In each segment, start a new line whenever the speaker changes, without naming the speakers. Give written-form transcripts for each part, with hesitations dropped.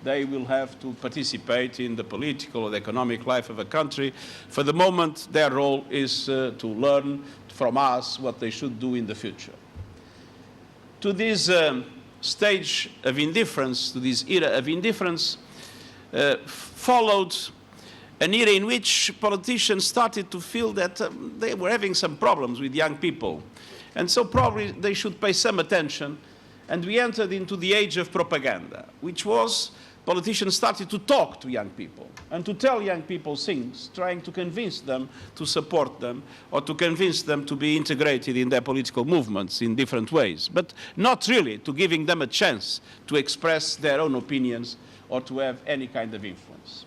they will have to participate in the political or the economic life of a country. For the moment, their role is to learn from us what they should do in the future. To this stage of indifference, to this era of indifference, followed an era in which politicians started to feel that they were having some problems with young people. And so probably they should pay some attention. And we entered into the age of propaganda, which was politicians started to talk to young people and to tell young people things, trying to convince them to support them or to convince them to be integrated in their political movements in different ways, but not really to giving them a chance to express their own opinions or to have any kind of influence.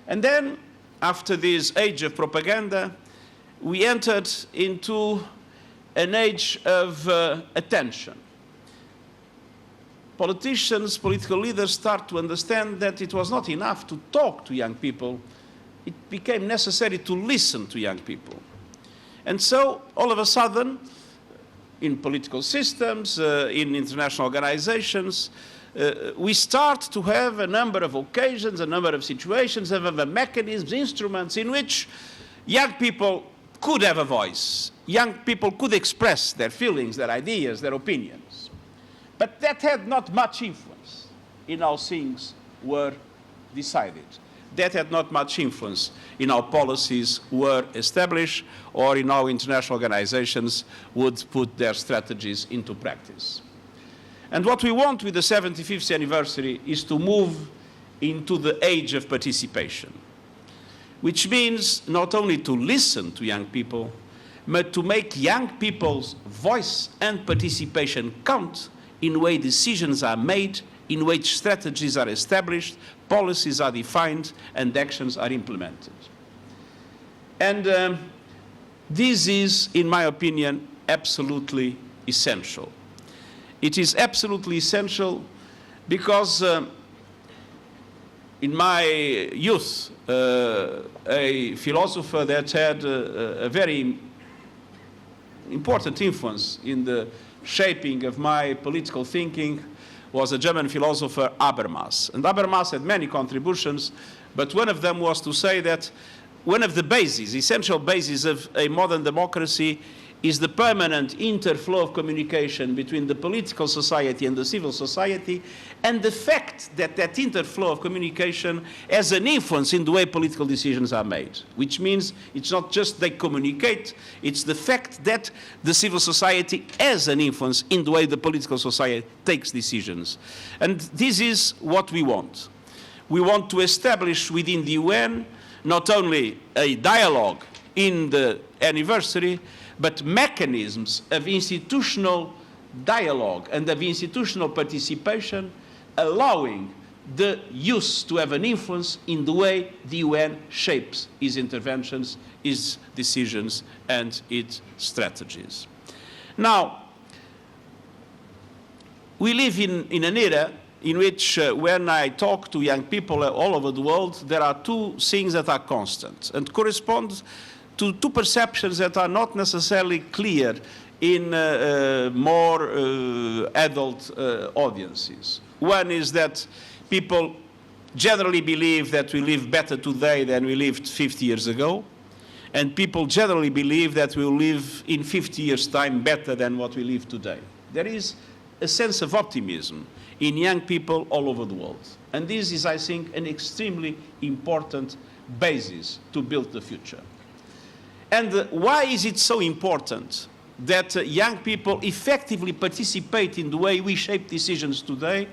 And then, after this age of propaganda, we entered into an age of attention. Politicians, political leaders start to understand that it was not enough to talk to young people. It became necessary to listen to young people. And so, all of a sudden, in political systems, in international organizations, we start to have a number of occasions, a number of situations, a number of mechanisms, instruments in which young people could have a voice. Young people could express their feelings, their ideas, their opinions. But that had not much influence in how things were decided. That had not much influence in how policies were established or in how international organizations would put their strategies into practice. And what we want with the 75th anniversary is to move into the age of participation, which means not only to listen to young people, but to make young people's voice and participation count in the way decisions are made, in which strategies are established, policies are defined, and actions are implemented. And this is, in my opinion, absolutely essential. It is absolutely essential because in my youth, a philosopher that had a very important influence in the shaping of my political thinking was a German philosopher, Habermas. And Habermas had many contributions, but one of them was to say that one of the bases, essential bases of a modern democracy is the permanent interflow of communication between the political society and the civil society, and the fact that that interflow of communication has an influence in the way political decisions are made, which means it's not just they communicate, it's the fact that the civil society has an influence in the way the political society takes decisions. And this is what we want. We want to establish within the UN not only a dialogue in the anniversary, but mechanisms of institutional dialogue and of institutional participation, allowing the youth to have an influence in the way the UN shapes its interventions, its decisions, and its strategies. Now, we live in an era in which when I talk to young people all over the world, there are two things that are constant and correspond to two perceptions that are not necessarily clear in more adult audiences. One is that people generally believe that we live better today than we lived 50 years ago, and people generally believe that we will live in 50 years' time better than what we live today. There is a sense of optimism in young people all over the world. And this is, I think, an extremely important basis to build the future. And why is it so important that young people effectively participate in the way we shape decisions today?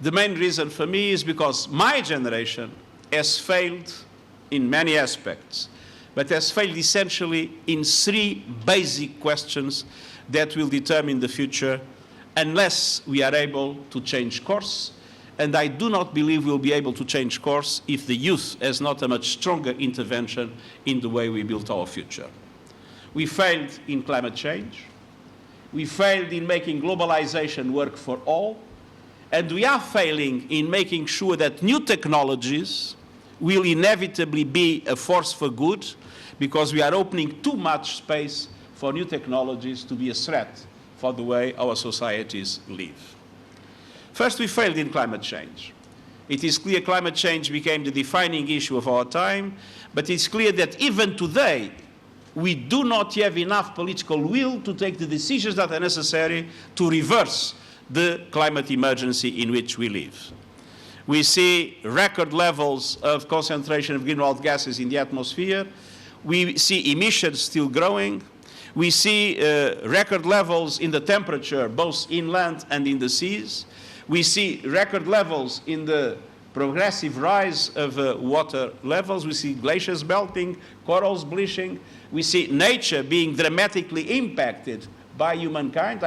The main reason for me is because my generation has failed in many aspects, but has failed essentially in three basic questions that will determine the future unless we are able to change course. And I do not believe we'll be able to change course if the youth has not a much stronger intervention in the way we build our future. We failed in climate change. We failed in making globalization work for all. And we are failing in making sure that new technologies will inevitably be a force for good, because we are opening too much space for new technologies to be a threat for the way our societies live. First, we failed in climate change. It is clear climate change became the defining issue of our time, but it's clear that even today, we do not have enough political will to take the decisions that are necessary to reverse the climate emergency in which we live. We see record levels of concentration of greenhouse gases in the atmosphere. We see emissions still growing. We see record levels in the temperature, both inland and in the seas. We see record levels in the progressive rise of water levels. We see glaciers melting, corals bleaching. We see nature being dramatically impacted by humankind.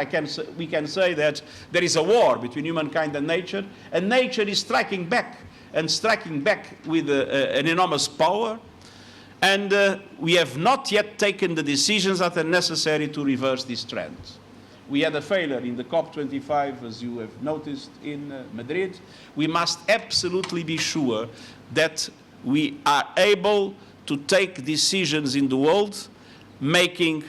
We can say that there is a war between humankind and nature is striking back, and striking back with an enormous power. And we have not yet taken the decisions that are necessary to reverse this trend. We had a failure in the COP25, as you have noticed, in Madrid. We must absolutely be sure that we are able to take decisions in the world, making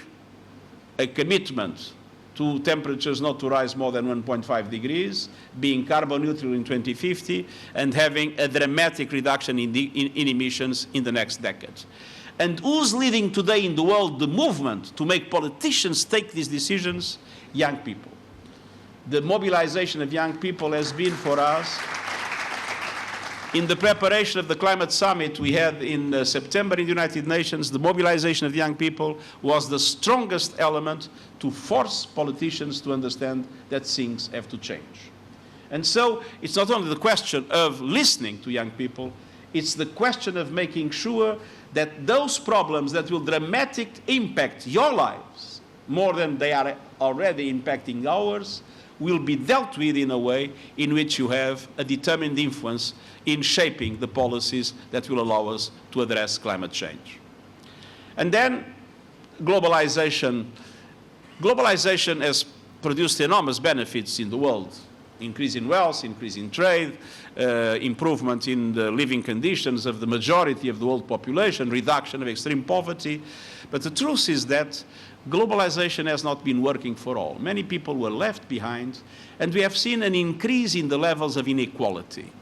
a commitment to temperatures not to rise more than 1.5 degrees, being carbon neutral in 2050, and having a dramatic reduction in emissions in the next decade. And who's leading today in the world the movement to make politicians take these decisions? Young people. The mobilization of young people has been for us, in the preparation of the climate summit we had in September in the United Nations, the mobilization of young people was the strongest element to force politicians to understand that things have to change. And so it's not only the question of listening to young people, it's the question of making sure that those problems that will dramatically impact your lives more than they are already impacting ours will be dealt with in a way in which you have a determined influence in shaping the policies that will allow us to address climate change. And then globalization. Globalization has produced enormous benefits in the world. Increase in wealth, increase in trade, improvement in the living conditions of the majority of the world population, reduction of extreme poverty. But the truth is that globalization has not been working for all. Many people were left behind, and we have seen an increase in the levels of inequality.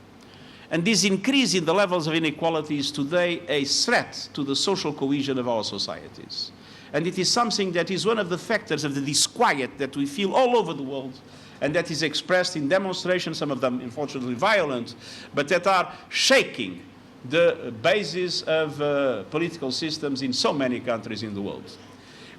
And this increase in the levels of inequality is today a threat to the social cohesion of our societies. And it is something that is one of the factors of the disquiet that we feel all over the world, and that is expressed in demonstrations, some of them unfortunately violent, but that are shaking the basis of political systems in so many countries in the world.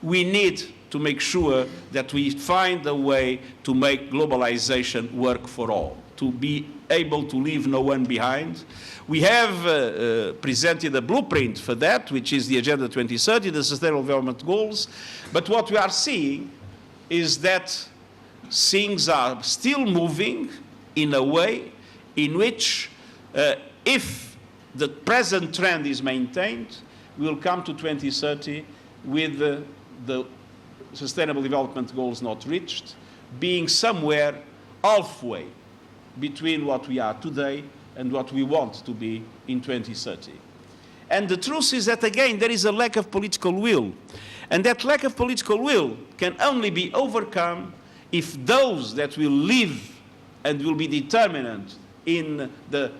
We need to make sure that we find a way to make globalization work for all, to be able to leave no one behind. We have presented a blueprint for that, which is the Agenda 2030, the Sustainable Development Goals. But what we are seeing is that things are still moving in a way in which, if the present trend is maintained, we'll come to 2030 with the Sustainable Development Goals not reached, being somewhere halfway between what we are today and what we want to be in 2030. And the truth is that, again, there is a lack of political will. And that lack of political will can only be overcome if those that will live and will be determinant in the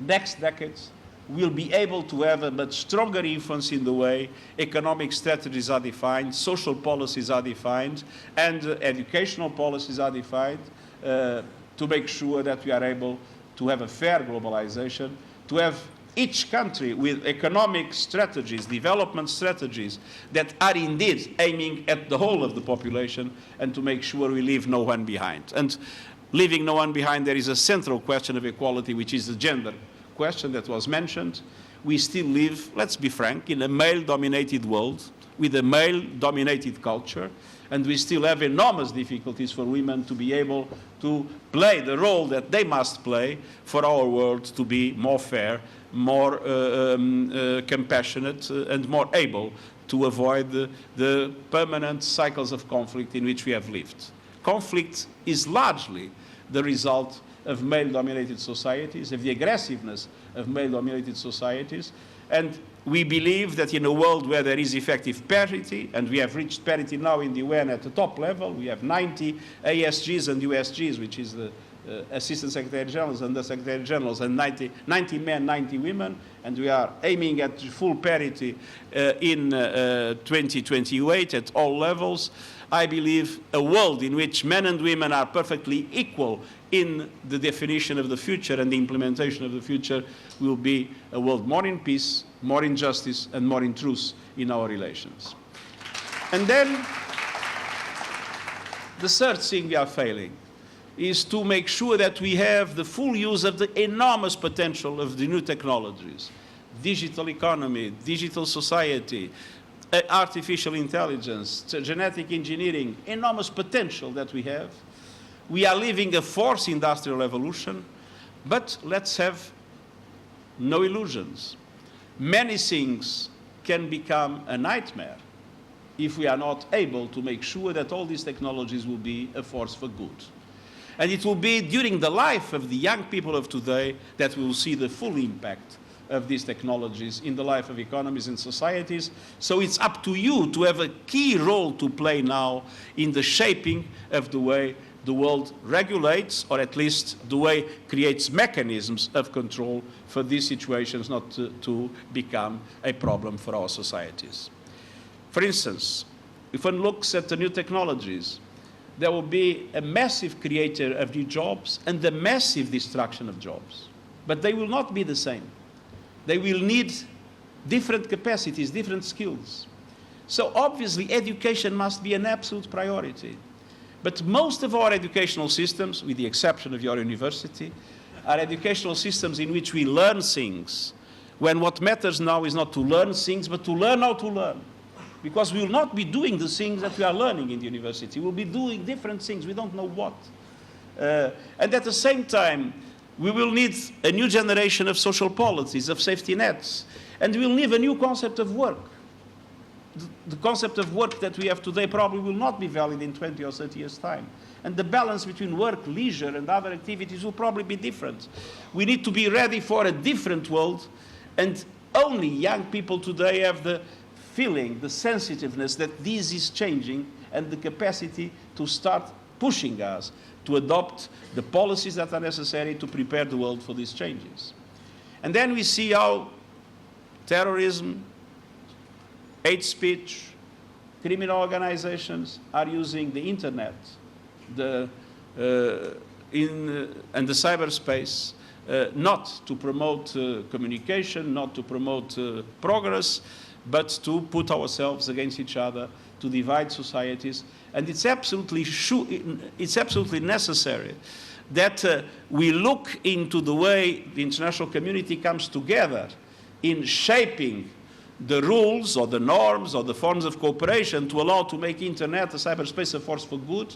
next decades will be able to have a much stronger influence in the way economic strategies are defined, social policies are defined, and educational policies are defined, to make sure that we are able to have a fair globalization, to have each country with economic strategies, development strategies that are indeed aiming at the whole of the population, and to make sure we leave no one behind. And leaving no one behind, there is a central question of equality, which is the gender question that was mentioned. We still live, let's be frank, in a male-dominated world with a male-dominated culture, and we still have enormous difficulties for women to be able to play the role that they must play for our world to be more fair, more compassionate, and more able to avoid the permanent cycles of conflict in which we have lived. Conflict is largely the result of male-dominated societies, of the aggressiveness of male-dominated societies, And we believe that in a world where there is effective parity, and we have reached parity now in the UN at the top level, we have 90 ASGs and USGs, which is the Assistant Secretary Generals and the Secretary Generals, and 90 men, 90 women, and we are aiming at full parity in 2028 at all levels. I believe a world in which men and women are perfectly equal in the definition of the future and the implementation of the future will be a world more in peace, more in justice, and more in truth in our relations. And then the third thing we are failing is to make sure that we have the full use of the enormous potential of the new technologies, digital economy, digital society, artificial intelligence, genetic engineering, enormous potential that we have. We are living a fourth industrial revolution, but let's have no illusions. Many things can become a nightmare if we are not able to make sure that all these technologies will be a force for good. And it will be during the life of the young people of today that we will see the full impact of these technologies in the life of economies and societies. So it's up to you to have a key role to play now in the shaping of the way the world regulates, or at least the way creates mechanisms of control for these situations not to become a problem for our societies. For instance, if one looks at the new technologies, there will be a massive creator of new jobs and a massive destruction of jobs. But they will not be the same. They will need different capacities, different skills. So obviously, education must be an absolute priority. But most of our educational systems, with the exception of your university, are educational systems in which we learn things, when what matters now is not to learn things, but to learn how to learn. Because we will not be doing the things that we are learning in the university. We'll be doing different things. We don't know what. And at the same time, we will need a new generation of social policies, of safety nets. And we'll need a new concept of work. The concept of work that we have today probably will not be valid in 20 or 30 years' time. And the balance between work, leisure, and other activities will probably be different. We need to be ready for a different world. And only young people today have the feeling, the sensitiveness that this is changing and the capacity to start pushing us to adopt the policies that are necessary to prepare the world for these changes. And then we see how terrorism, hate speech, criminal organizations are using the internet and the cyberspace not to promote communication, not to promote progress, but to put ourselves against each other, to divide societies. And it's absolutely necessary that we look into the way the international community comes together in shaping the rules or the norms or the forms of cooperation to allow to make internet, the cyberspace, a force for good,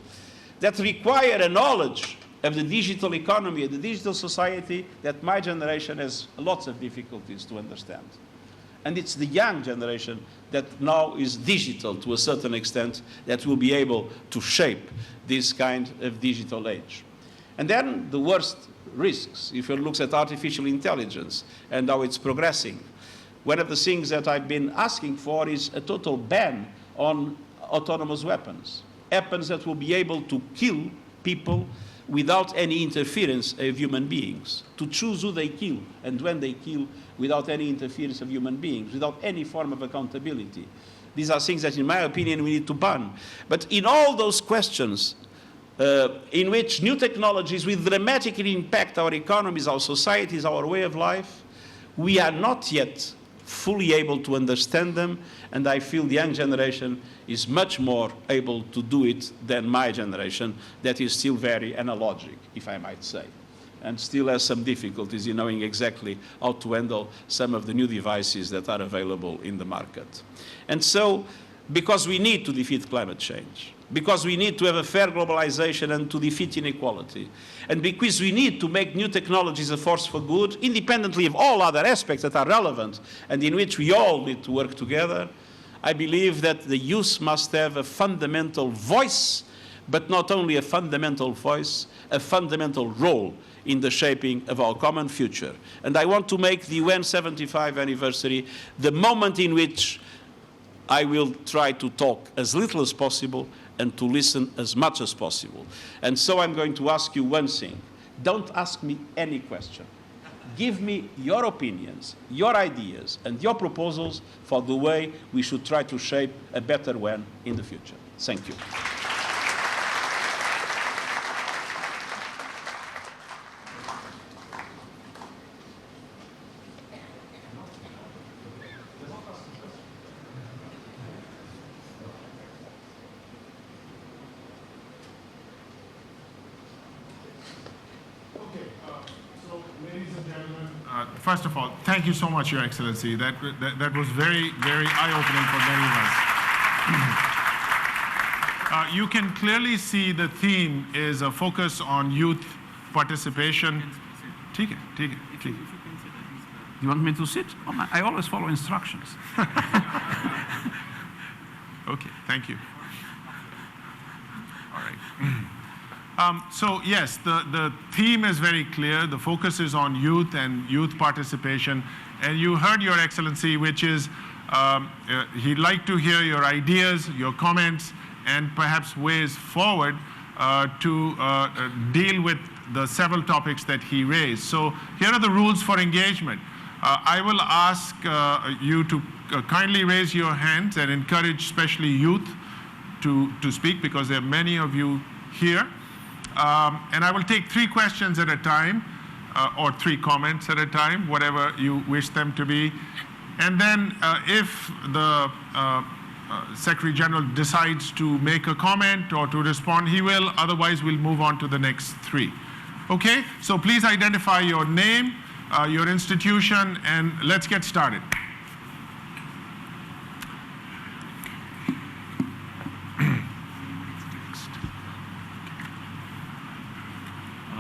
that require a knowledge of the digital economy, the digital society that my generation has lots of difficulties to understand. And it's the young generation that now is digital to a certain extent that will be able to shape this kind of digital age. And then the worst risks, if one looks at artificial intelligence and how it's progressing, one of the things that I've been asking for is a total ban on autonomous weapons, weapons that will be able to kill people without any interference of human beings, to choose who they kill and when they kill without any interference of human beings, without any form of accountability. These are things that, in my opinion, we need to ban. But in all those questions in which new technologies will dramatically impact our economies, our societies, our way of life, we are not yet fully able to understand them, and I feel the young generation is much more able to do it than my generation, that is still very analogic, if I might say, and still has some difficulties in knowing exactly how to handle some of the new devices that are available in the market. And so, because we need to defeat climate change, because we need to have a fair globalization and to defeat inequality, and because we need to make new technologies a force for good, independently of all other aspects that are relevant and in which we all need to work together, I believe that the youth must have a fundamental voice, but not only a fundamental voice, a fundamental role in the shaping of our common future. And I want to make the UN 75th anniversary the moment in which I will try to talk as little as possible and to listen as much as possible. And so I'm going to ask you one thing. Don't ask me any question. Give me your opinions, your ideas, and your proposals for the way we should try to shape a better one in the future. Thank you.
First of all, thank you so much, Your Excellency. That was very, very eye-opening for many of us. You can clearly see the theme is a focus on youth participation. Take it.
You want me to sit? Oh, I always follow instructions.
Okay, thank you. All right. So yes, the theme is very clear. The focus is on youth and youth participation. And you heard, Your Excellency, which is he'd like to hear your ideas, your comments, and perhaps ways forward to deal with the several topics that he raised. So here are the rules for engagement. I will ask you to kindly raise your hands and encourage especially youth to speak, because there are many of you here. And I will take 3 questions at a time, or 3 comments at a time, whatever you wish them to be. And then if the Secretary General decides to make a comment or to respond, he will. Otherwise, we'll move on to the next 3. Okay? So please identify your name, your institution, and let's get started.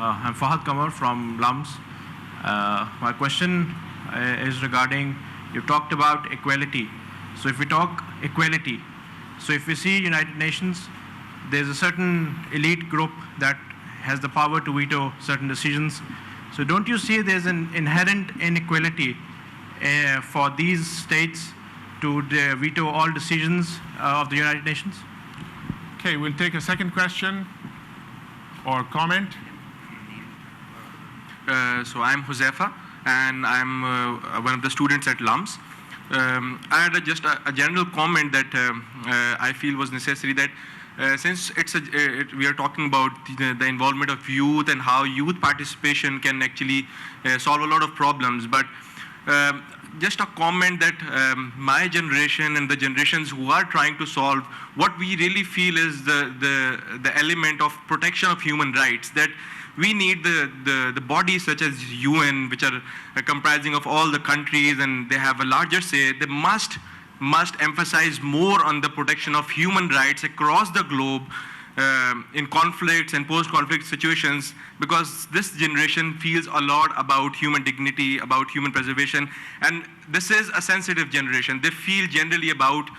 I'm Fahad Kamar from LUMS. My question is regarding, you talked about equality. So if we talk equality, so if we see United Nations, there's a certain elite group that has the power to veto certain decisions. So don't you see there's an inherent inequality for these states to veto all decisions of the United Nations?
Okay, we'll take a second question or comment.
So I'm Josefa, and I'm one of the students at LUMS. I had just a general comment that I feel was necessary, that since we are talking about the involvement of youth and how youth participation can actually solve a lot of problems, but just a comment that my generation and the generations who are trying to solve, what we really feel is the element of protection of human rights, that we need the bodies such as UN, which are comprising of all the countries and they have a larger say. They must emphasize more on the protection of human rights across the globe in conflicts and post-conflict situations, because this generation feels a lot about human dignity, about human preservation, and this is a sensitive generation. They feel generally about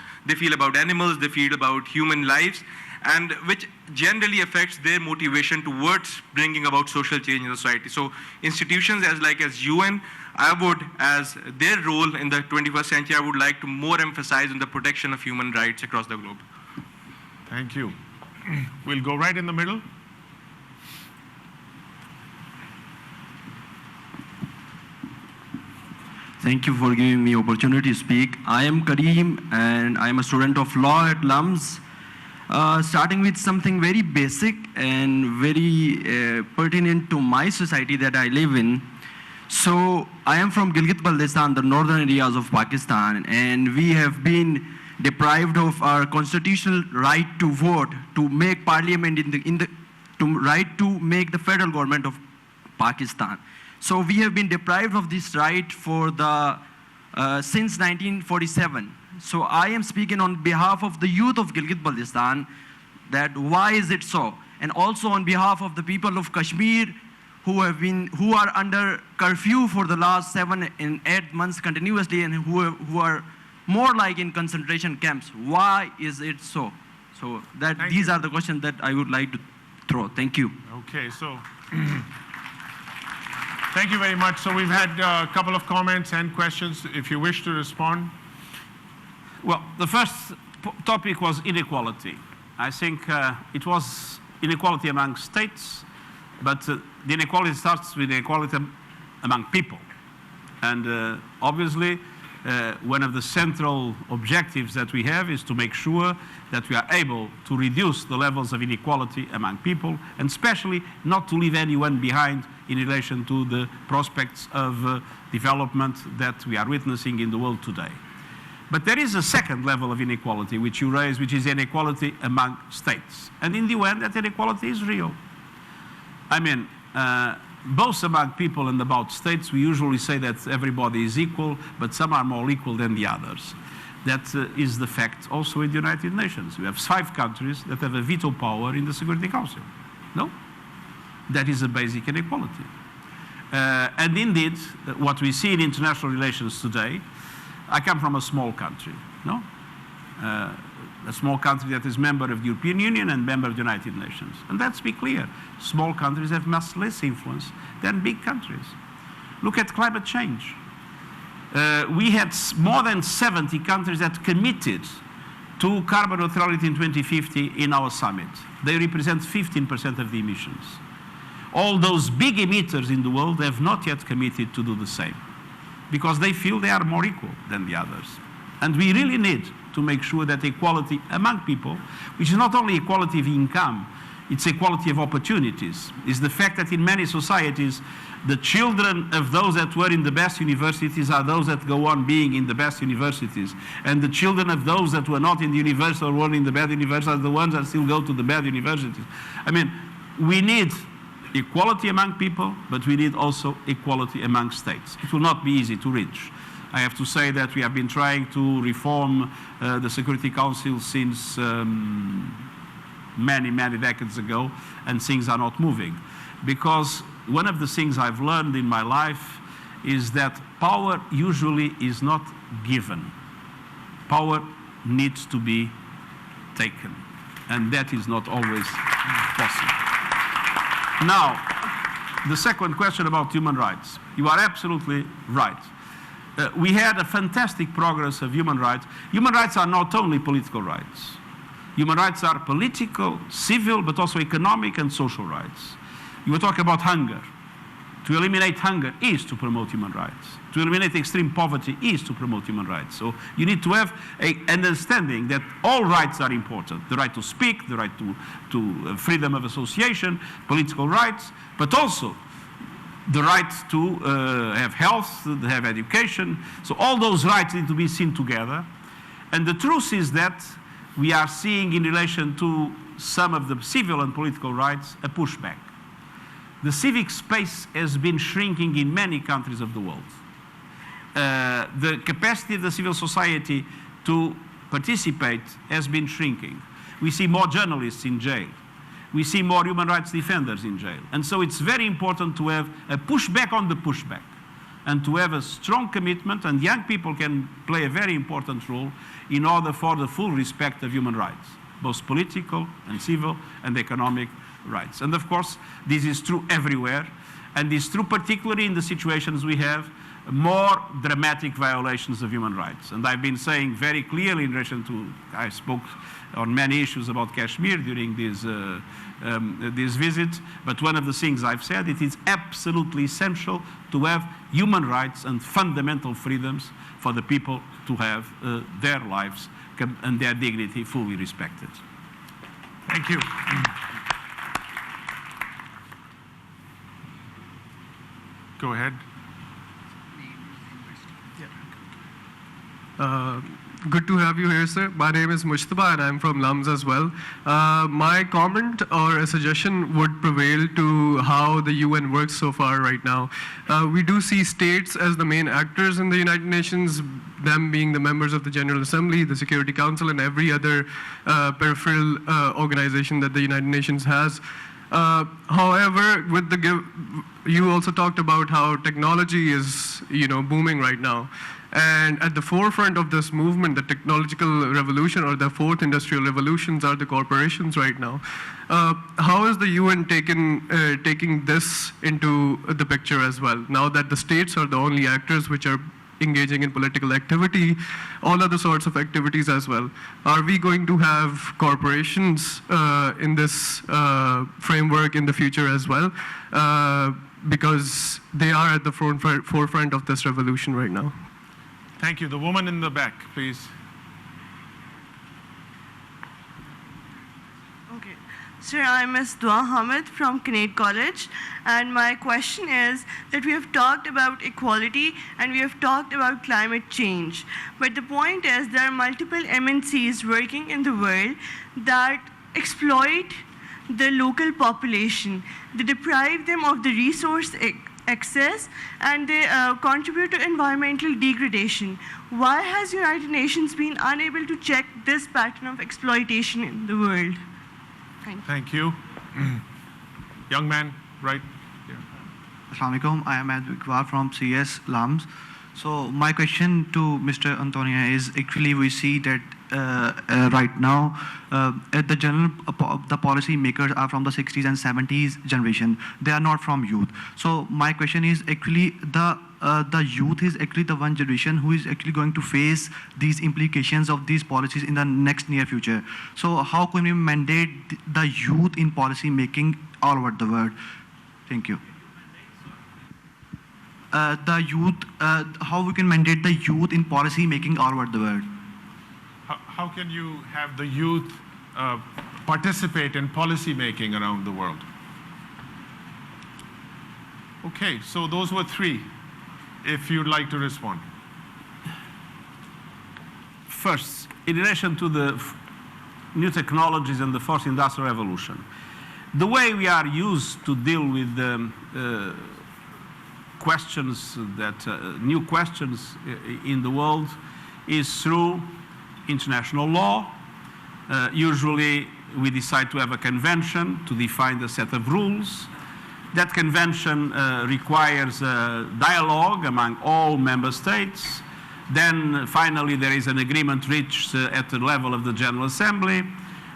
animals, they feel about human lives, and which generally affects their motivation towards bringing about social change in society. So institutions as UN, I would, as their role in the 21st century, I would like to more emphasize on the protection of human rights across the globe.
Thank you. We'll go right in the middle.
Thank you for giving me opportunity to speak. I am Kareem and I am a student of law at LUMS. Starting with something very basic and very pertinent to my society that I live in. So I am from Gilgit-Baltistan, the northern areas of Pakistan, and we have been deprived of our constitutional right to vote, to make parliament to right to make the federal government of Pakistan. So we have been deprived of this right for the since 1947. So I am speaking on behalf of the youth of Gilgit-Baltistan, that why is it so? And also on behalf of the people of Kashmir who are under curfew for the last 7 and 8 months continuously, and who are more like in concentration camps. Why is it so? So
Thank
these
you.
are the questions that I would like to throw. Thank you.
Okay, so thank you very much. So we've had a couple of comments and questions. If you wish to respond.
Well, the first topic was inequality. I think it was inequality among states, but the inequality starts with inequality among people. And obviously, one of the central objectives that we have is to make sure that we are able to reduce the levels of inequality among people, and especially not to leave anyone behind in relation to the prospects of development that we are witnessing in the world today. But there is a second level of inequality which you raise, which is inequality among states. And in the end, that inequality is real. I mean, both among people and about states, we usually say that everybody is equal, but some are more equal than the others. That is the fact also in the United Nations. We have 5 countries that have a veto power in the Security Council. No? That is a basic inequality. And indeed, what we see in international relations today, I come from a small country, no? A small country that is member of the European Union and member of the United Nations. And let's be clear, small countries have much less influence than big countries. Look at climate change. We had more than 70 countries that committed to carbon neutrality in 2050 in our summit. They represent 15% of the emissions. All those big emitters in the world have not yet committed to do the same, because they feel they are more equal than the others. And we really need to make sure that equality among people, which is not only equality of income, it's equality of opportunities, is the fact that in many societies, the children of those that were in the best universities are those that go on being in the best universities. And the children of those that were not in the university or were in the bad universities are the ones that still go to the bad universities. I mean, we need equality among people, but we need also equality among states. It will not be easy to reach. I have to say that we have been trying to reform the Security Council since many, many decades ago, and things are not moving. Because one of the things I've learned in my life is that power usually is not given. Power needs to be taken, and that is not always possible. Now, the second question about human rights. You are absolutely right. We had a fantastic progress of human rights. Human rights are not only political rights. Human rights are political, civil, but also economic and social rights. You were talking about hunger. To eliminate hunger is to promote human rights. To eliminate extreme poverty is to promote human rights. So you need to have an understanding that all rights are important. The right to speak, the right to freedom of association, political rights, but also the right to have health, to have education. So all those rights need to be seen together. And the truth is that we are seeing in relation to some of the civil and political rights a pushback. The civic space has been shrinking in many countries of the world. The capacity of the civil society to participate has been shrinking. We see more journalists in jail. We see more human rights defenders in jail. And so it's very important to have a pushback on the pushback, and to have a strong commitment, and young people can play a very important role in order for the full respect of human rights, both political and civil and economic rights. And of course, this is true everywhere, and it's true particularly in the situations we have more dramatic violations of human rights. And I've been saying very clearly in relation to, I spoke on many issues about Kashmir during this visit, but one of the things I've said, it is absolutely essential to have human rights and fundamental freedoms for the people to have their lives and their dignity fully respected.
Thank you. Go ahead.
Good to have you here, sir. My name is Mujtaba and I'm from LUMS as well. My comment or a suggestion would prevail to how the UN works so far right now. We do see states as the main actors in the United Nations, them being the members of the General Assembly, the Security Council, and every other peripheral organization that the United Nations has. However, with the you also talked about how technology is, booming right now. And at the forefront of this movement, the technological revolution or the fourth industrial revolutions are the corporations right now. How is the UN taking this into the picture as well? Now that the states are the only actors which are engaging in political activity, all other sorts of activities as well. Are we going to have corporations in this framework in the future as well? Because they are at the forefront of this revolution right now.
Thank you. The woman in the back, please.
Okay. Sir, I'm Ms. Dua Hamid from Kinnaird College, and my question is that we have talked about equality and we have talked about climate change. But the point is there are multiple MNCs working in the world that exploit the local population. They deprive them of the resource access, and they contribute to environmental degradation. Why has United Nations been unable to check this pattern of exploitation in the world?
Thank you. Young man, right here.
Assalamu alaikum. I am Advik from CS LUMS. So my question to Mr. Antonio is, actually we see that right now the policy makers are from the 60s and 70s generation. They are not from youth. So my question is, actually the youth is actually the one generation who is actually going to face these implications of these policies in the next near future. So how can we mandate the youth in policy making all over the world? Thank you. The youth, how we can mandate the youth in policy making all over the world?
How can you have the youth participate in policy making around the world? Okay, so those were three, if you'd like to respond.
First, in relation to the new technologies and the fourth industrial revolution, the way we are used to deal with questions new questions in the world is through international law. Usually we decide to have a convention to define a set of rules. That convention requires a dialogue among all member states. Then finally there is an agreement reached at the level of the General Assembly,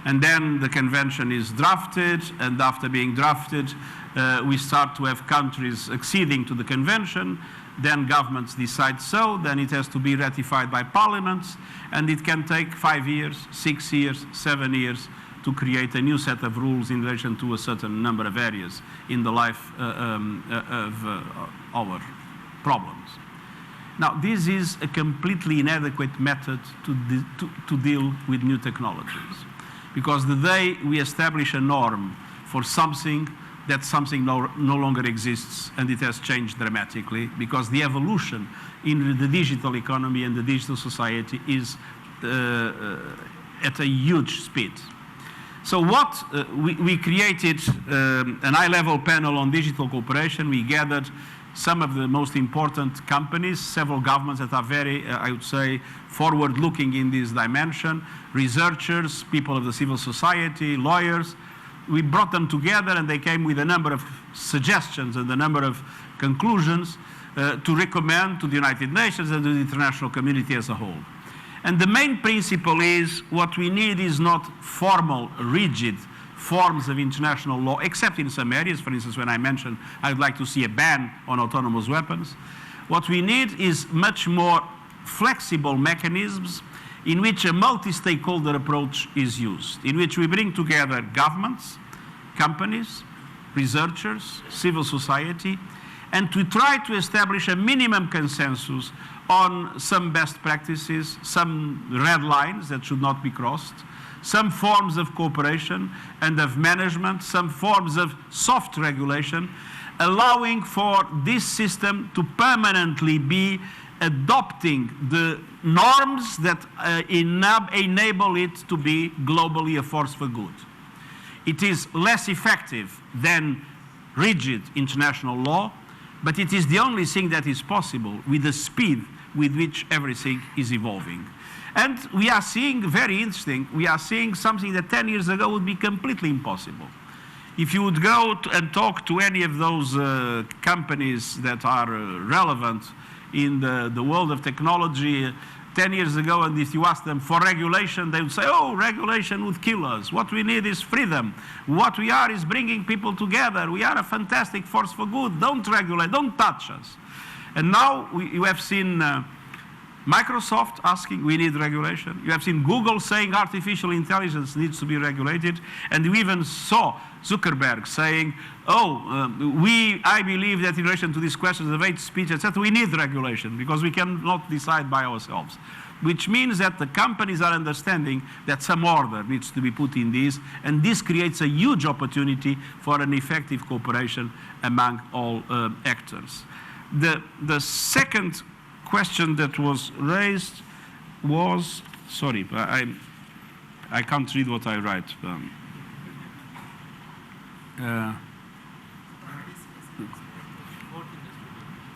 and then the convention is drafted, and after being drafted we start to have countries acceding to the convention. Then governments decide so, then it has to be ratified by parliaments, and it can take 5 years, 6 years, 7 years to create a new set of rules in relation to a certain number of areas in the life of our problems. Now, this is a completely inadequate method to deal with new technologies, because the day we establish a norm for something, that something no longer exists, and it has changed dramatically, because the evolution in the digital economy and the digital society is at a huge speed. So what we created an high-level panel on digital cooperation. We gathered some of the most important companies, several governments that are very, I would say, forward-looking in this dimension, researchers, people of the civil society, lawyers. We brought them together, and they came with a number of suggestions and a number of conclusions to recommend to the United Nations and to the international community as a whole. And the main principle is, what we need is not formal, rigid forms of international law, except in some areas. For instance, when I mentioned I'd like to see a ban on autonomous weapons. What we need is much more flexible mechanisms in which a multi-stakeholder approach is used, in which we bring together governments, companies, researchers, civil society, and to try to establish a minimum consensus on some best practices, some red lines that should not be crossed, some forms of cooperation and of management, some forms of soft regulation, allowing for this system to permanently be adopting the norms that enable it to be globally a force for good. It is less effective than rigid international law, but it is the only thing that is possible with the speed with which everything is evolving. And we are seeing, very interesting, we are seeing something that 10 years ago would be completely impossible. If you would go and talk to any of those companies that are relevant in the world of technology 10 years ago, and if you ask them for regulation, they would say, oh, regulation would kill us. What we need is freedom. What we are is bringing people together. We are a fantastic force for good. Don't regulate, don't touch us. And now you have seen Microsoft asking, we need regulation. You have seen Google saying artificial intelligence needs to be regulated. And we even saw Zuckerberg saying, I believe that in relation to these questions of hate speech, etc., we need regulation because we cannot decide by ourselves. Which means that the companies are understanding that some order needs to be put in this, and this creates a huge opportunity for an effective cooperation among all actors. The second question that was raised was, sorry, I can't read what I write.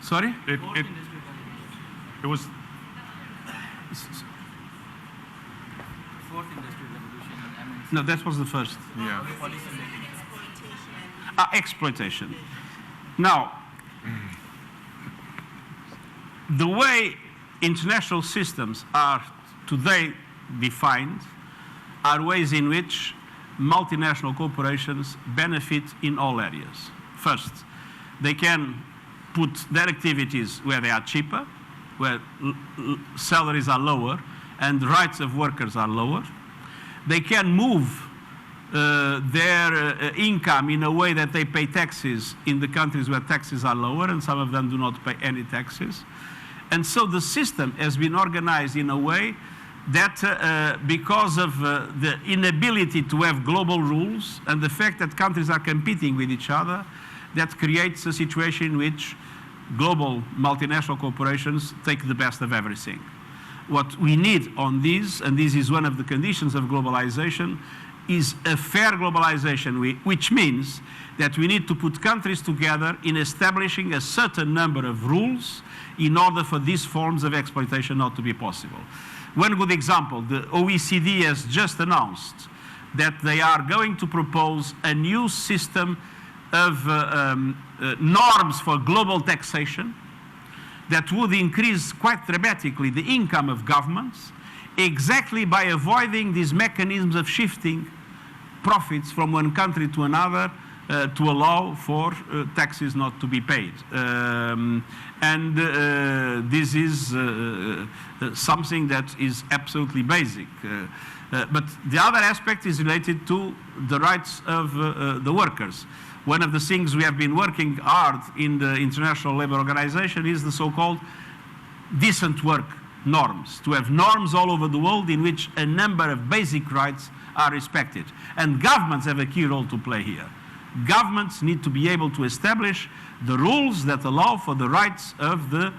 Sorry?
It was
Fourth Industrial Revolution and MNC.
No, that was the first.
yeah.
Exploitation. Now, the way international systems are today defined are ways in which multinational corporations benefit in all areas. First, they can put their activities where they are cheaper, where salaries are lower and rights of workers are lower. They can move their income in a way that they pay taxes in the countries where taxes are lower, and some of them do not pay any taxes. And so the system has been organized in a way that because of the inability to have global rules and the fact that countries are competing with each other, that creates a situation in which global multinational corporations take the best of everything. What we need on this, and this is one of the conditions of globalization, is a fair globalization, which means that we need to put countries together in establishing a certain number of rules in order for these forms of exploitation not to be possible. One good example, the OECD has just announced that they are going to propose a new system of norms for global taxation that would increase quite dramatically the income of governments, exactly by avoiding these mechanisms of shifting profits from one country to another to allow for taxes not to be paid. This is something that is absolutely basic. But the other aspect is related to the rights of the workers. One of the things we have been working hard in the International Labour Organization is the so-called decent work norms, to have norms all over the world in which a number of basic rights are respected. And governments have a key role to play here. Governments need to be able to establish the rules that allow for the rights of the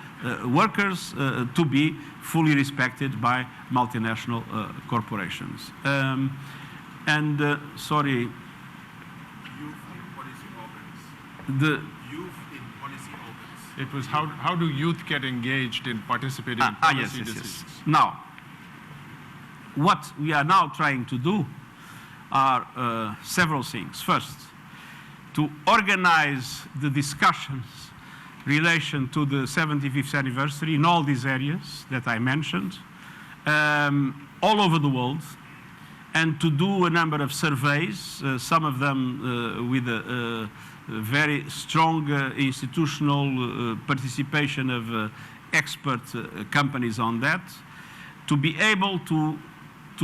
workers to be fully respected by multinational corporations. Sorry. The
youth in policy organs. It was how do youth get engaged in participating in policy decisions?
Yes. Now, what we are now trying to do are several things. First, to organize the discussions in relation to the 75th anniversary in all these areas that I mentioned, all over the world, and to do a number of surveys, some of them with a very strong institutional participation of expert companies on that, to be able to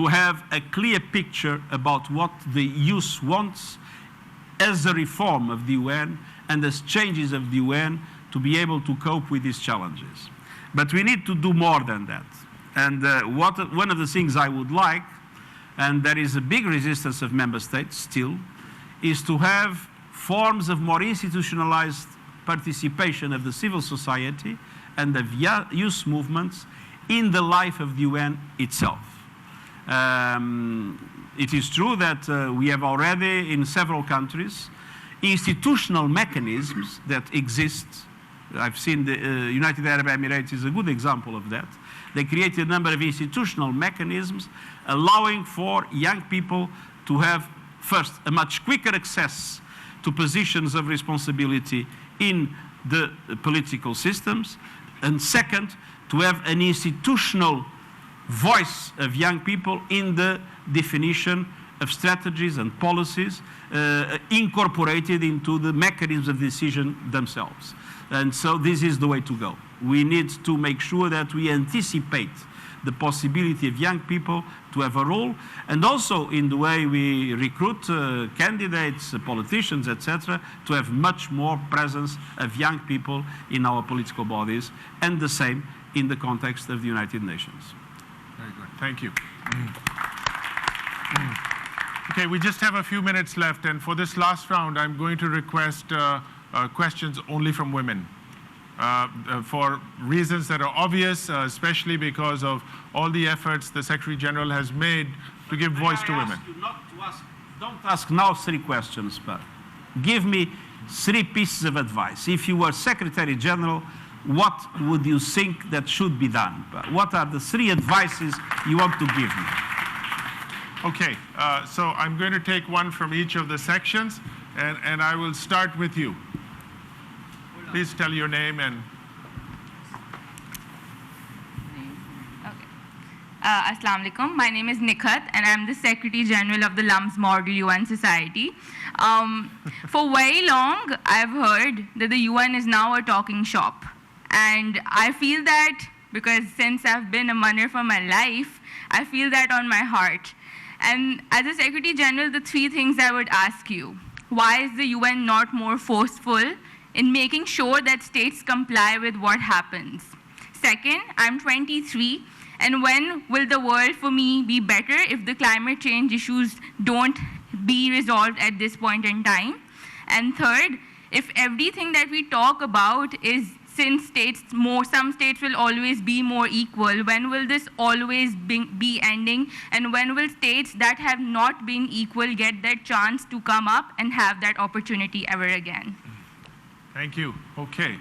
have a clear picture about what the youth wants as a reform of the UN and as changes of the UN to be able to cope with these challenges. But we need to do more than that. And one of the things I would like, and there is a big resistance of member states still, is to have forms of more institutionalized participation of the civil society and of youth movements in the life of the UN itself. It is true that we have already in several countries institutional mechanisms that exist. I've seen the United Arab Emirates is a good example of that. They created a number of institutional mechanisms allowing for young people to have, first, a much quicker access to positions of responsibility in the political systems, And second, to have an institutional voice of young people in the definition of strategies and policies incorporated into the mechanisms of decision themselves. And so this is the way to go. We need to make sure that we anticipate the possibility of young people to have a role, and also in the way we recruit candidates, politicians, etc., to have much more presence of young people in our political bodies, and the same in the context of the United Nations.
Very good. Thank you. Okay, we just have a few minutes left, and for this last round, I'm going to request questions only from women. For reasons that are obvious, especially because of all the efforts the Secretary General has made to give voice to women.
You not to ask, don't ask now 3 questions, but give me 3 pieces of advice. If you were Secretary General, what would you think that should be done? What are the 3 advices you want to give me?
Okay, so I'm going to take one from each of the sections, and I will start with you. Please tell your name and...
Assalamu alaikum. My name is Nikhat, and I'm the Secretary General of the LUMS Model UN Society. For very long, I've heard that the UN is now a talking shop. And I feel that, because since I've been a Munir for my life, I feel that on my heart. And as a Secretary General, the 3 things I would ask you. Why is the UN not more forceful in making sure that states comply with what happens? Second, I'm 23, and when will the world for me be better if the climate change issues don't be resolved at this point in time? And third, if everything that we talk about is, since some states will always be more equal, when will this always be ending? And when will states that have not been equal get that chance to come up and have that opportunity ever again?
Thank you. Okay,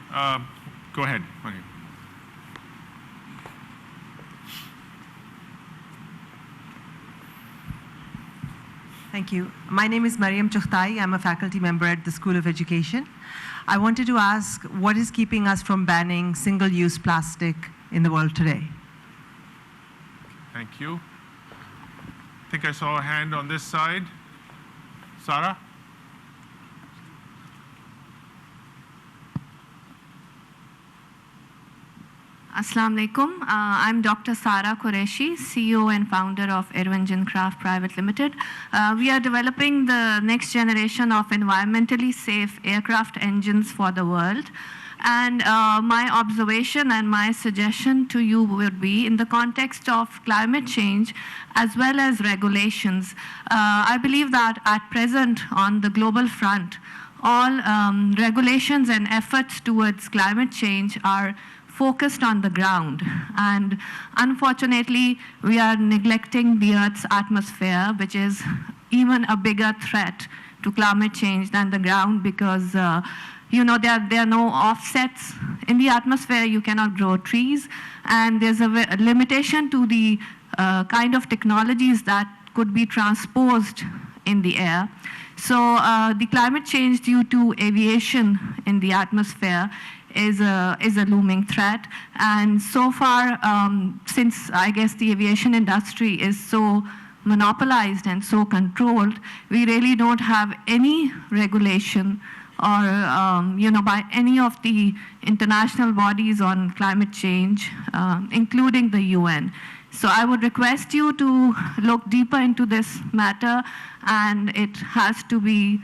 go ahead. Okay.
Thank you. My name is Mariam Chukhtai. I'm a faculty member at the School of Education. I wanted to ask, what is keeping us from banning single-use plastic in the world today?
Thank you. I think I saw a hand on this side. Sarah?
Assalamu alaikum. I'm Dr. Sara Qureshi, CEO and founder of Irvingen Craft Private Limited. We are developing the next generation of environmentally safe aircraft engines for the world. And my observation and my suggestion to you would be, in the context of climate change as well as regulations, I believe that at present on the global front, all regulations and efforts towards climate change are focused on the ground. And unfortunately, we are neglecting the Earth's atmosphere, which is even a bigger threat to climate change than the ground, because you know, there are no offsets in the atmosphere. You cannot grow trees, and there's a limitation to the kind of technologies that could be transposed in the air. So the climate change due to aviation in the atmosphere is a looming threat. And so far, since I guess the aviation industry is so monopolized and so controlled, we really don't have any regulation or you know, by any of the international bodies on climate change, including the UN. So I would request you to look deeper into this matter, and it has to be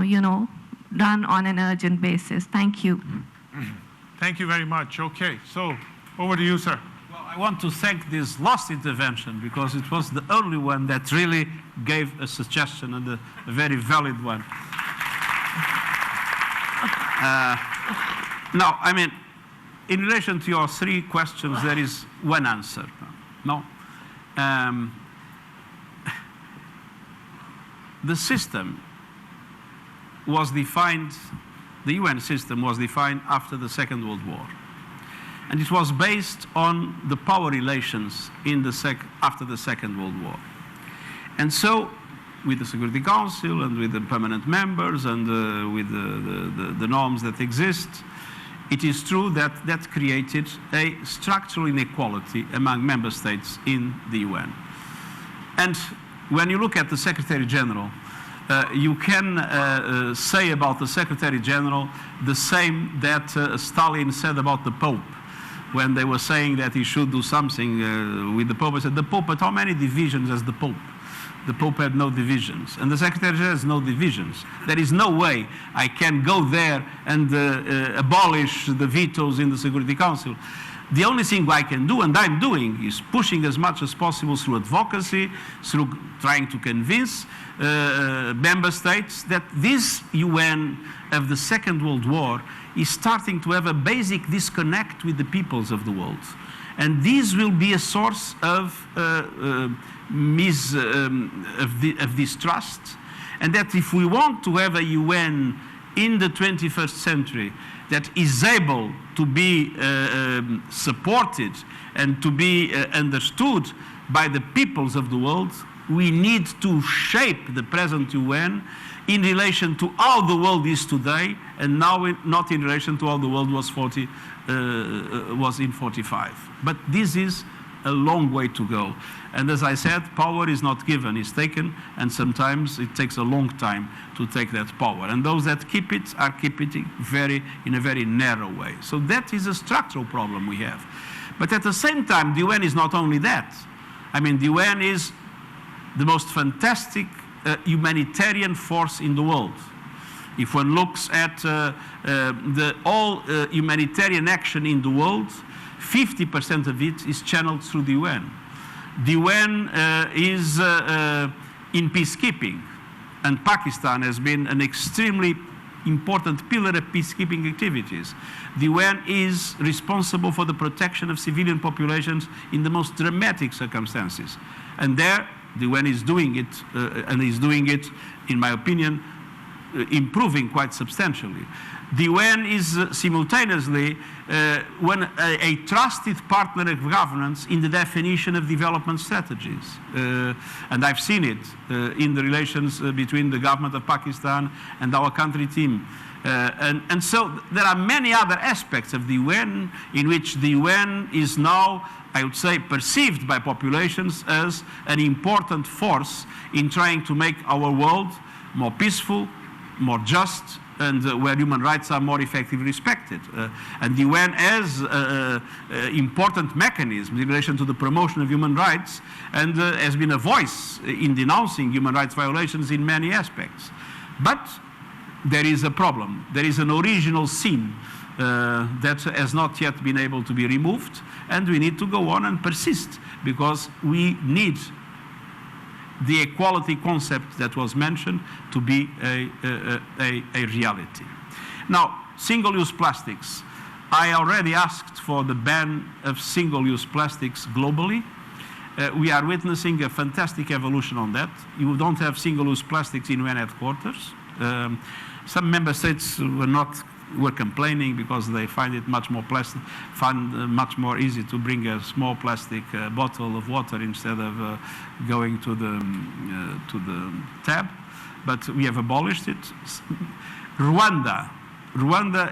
you know, done on an urgent basis. Thank you.
Thank you very much. Okay, so over to you, sir.
Well, I want to thank this last intervention, because it was the only one that really gave a suggestion, and a very valid one. Now, I mean, in relation to your 3 questions, there is one answer. No? The system was defined, the UN system was defined after the Second World War. And it was based on the power relations in after the Second World War. And so, with the Security Council and with the permanent members and with the norms that exist, it is true that that created a structural inequality among member states in the UN. And when you look at the Secretary General, you can say about the Secretary General the same that Stalin said about the Pope. When they were saying that he should do something with the Pope, I said, the Pope, but how many divisions has the Pope? The Pope had no divisions, and the Secretary General has no divisions. There is no way I can go there and abolish the vetoes in the Security Council. The only thing I can do, and I'm doing, is pushing as much as possible through advocacy, through trying to convince member states that this UN of the Second World War is starting to have a basic disconnect with the peoples of the world. And this will be a source of distrust, and that if we want to have a UN in the 21st century that is able to be supported and to be understood by the peoples of the world, we need to shape the present UN in relation to how the world is today, and now not in relation to how the world was in 45. But this is a long way to go. And as I said, power is not given, it's taken, and sometimes it takes a long time to take that power. And those that keep it are keeping it in a very narrow way. So that is a structural problem we have. But at the same time, the UN is not only that. I mean, the UN is the most fantastic humanitarian force in the world. If one looks at all humanitarian action in the world, 50% of it is channeled through the UN. The UN is in peacekeeping, and Pakistan has been an extremely important pillar of peacekeeping activities. The UN is responsible for the protection of civilian populations in the most dramatic circumstances. And there, the UN is doing it, and is doing it, in my opinion, improving quite substantially. The UN is simultaneously a trusted partner of governance in the definition of development strategies. And I've seen it in the relations between the government of Pakistan and our country team. And so there are many other aspects of the UN in which the UN is now, I would say, perceived by populations as an important force in trying to make our world more peaceful, more just, and where human rights are more effectively respected. And the UN has important mechanisms in relation to the promotion of human rights, and has been a voice in denouncing human rights violations in many aspects. But there is a problem. There is an original sin that has not yet been able to be removed, and we need to go on and persist, because we need the equality concept that was mentioned to be a reality. Now, single-use plastics. I already asked for the ban of single-use plastics globally. We are witnessing a fantastic evolution on that. You don't have single-use plastics in UN headquarters. Some member states were complaining because they find it much more much more easy to bring a small plastic bottle of water instead of going to the tab. But we have abolished it. Rwanda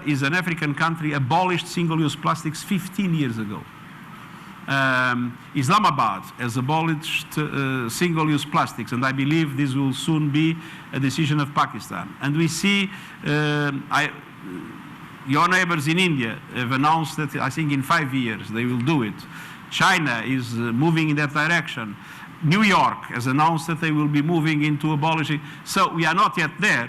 is an African country, abolished single-use plastics 15 years ago. Islamabad has abolished single-use plastics, and I believe this will soon be a decision of Pakistan. And we see your neighbors in India have announced that, I think in 5 years, they will do it. China is moving in that direction. New York has announced that they will be moving into abolishing. So we are not yet there.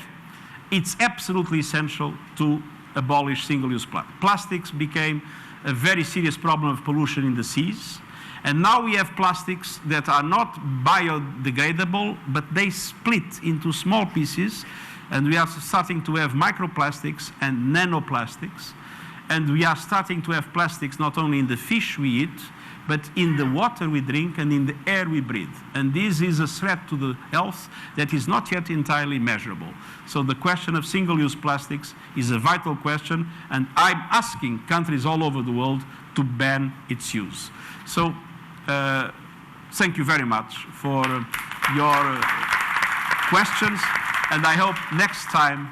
It's absolutely essential to abolish single-use plastics. Plastics became a very serious problem of pollution in the seas. And now we have plastics that are not biodegradable, but they split into small pieces. And we are starting to have microplastics and nanoplastics. And we are starting to have plastics not only in the fish we eat, but in the water we drink and in the air we breathe. And this is a threat to the health that is not yet entirely measurable. So the question of single-use plastics is a vital question, and I'm asking countries all over the world to ban its use. So thank you very much for your questions, and I hope next time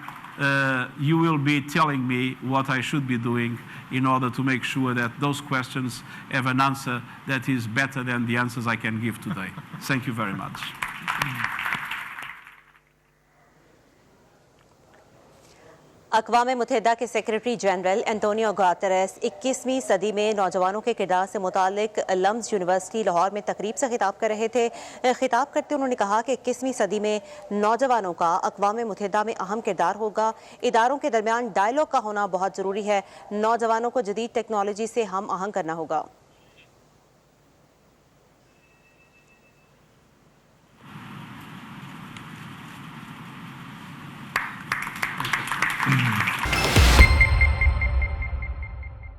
you will be telling me what I should be doing in order to make sure that those questions have an answer that is better than the answers I can give today. Thank you very much.
अक़वाम मुत्तहिदा के secretary general Antonio Guterres 21वीं सदी में नौजवानों के किरदार से मुतालिक lumps university Lahore में तकरीब से खिताब कर रहे थे। खिताब करते उन्होंने कहा कि 21वीं सदी में नौजवानों का अक़वाम मुत्तहिदा में अहम किरदार होगा। इदारों के दरमियान डायलॉग का होना बहुत ज़रूरी है। नौजवानों को जदीद टेक्नोलॉजी से हम आहंग करना होगा।